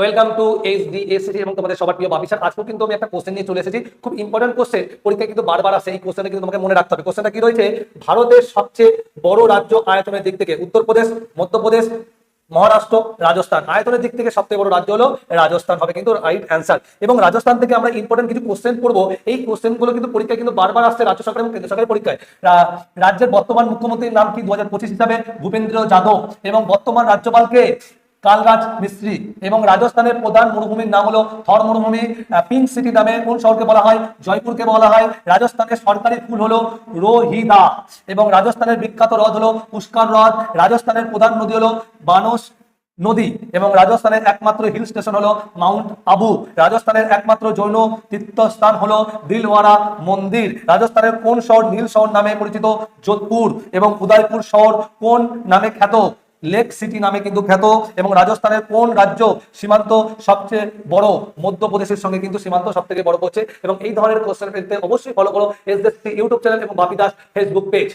Welcome to এইচডিএসসি এবং তোমাদের সবার প্রিয় বাপিসার। আজকেও কিন্তু আমি একটা কোশ্চেন নিয়ে চলে এসেছি, খুব ইম্পর্টেন্ট কোশ্চেন, পরীক্ষায় কিন্তু বারবার আসে। এই কোশ্চেনটা কিন্তু তোমাকে মনে রাখতে হবে। কোশ্চেনটা কি রয়েছে? ভারতের সবচেয়ে বড় রাজ্য আয়তনের দিক থেকে উত্তরপ্রদেশ, মধ্যপ্রদেশ, মহারাষ্ট্র, রাজস্থান। আয়তনের দিক থেকে সবথেকে বড় রাজ্য হলো রাজস্থান, হবে কিন্তু রাইট অ্যান্সার। এবং রাজস্থান থেকে আমরা ইম্পর্টেন্ট কিছু কোশ্চেন পড়বো। এই কোশ্চেনগুলো কিন্তু পরীক্ষায় কিন্তু বারবার আসছে রাজ্য সরকার এবং কেন্দ্র সরকারের পরীক্ষায়। রাজ্যের বর্তমান মুখ্যমন্ত্রীর নাম কি 2025 হিসাবে? ভূপেন্দ্র যাদব। এবং বর্তমান রাজ্যপালকে কালরাজ মিস্ত্রি। এবং রাজস্থানের প্রধান মরুভূমির নাম হলো থর মরুভূমি। পিঙ্ক সিটি নামে কোন শহরকে বলা হয়? জয়পুরকে বলা হয়। রাজস্থানের সরকারি ফুল হলো রোহিদা। এবং রাজস্থানের বিখ্যাত হ্রদ হলো পুষ্কর হ্রদ। রাজস্থানের প্রধান নদী হলো বানস নদী। এবং রাজস্থানের একমাত্র হিল স্টেশন হলো মাউন্ট আবু। রাজস্থানের একমাত্র জৈন তীর্থস্থান হলো দিলওয়ারা মন্দির। রাজস্থানের কোন শহর নীল শহর নামে পরিচিত? যোধপুর। এবং উদয়পুর শহর কোন নামে খ্যাত? লেক সিটি নামে কিন্তু খ্যাত। এবং রাজস্থানের কোন রাজ্য সীমান্ত সবচেয়ে বড়? মধ্যপ্রদেশের সঙ্গে কিন্তু সীমান্ত সব থেকে বড় করছে। এবং এই ধরনের কোশ্চেন পেতে অবশ্যই ফলো করো এসএসসি ইউটিউব চ্যানেল এবং বাপি দাস ফেসবুক পেজ।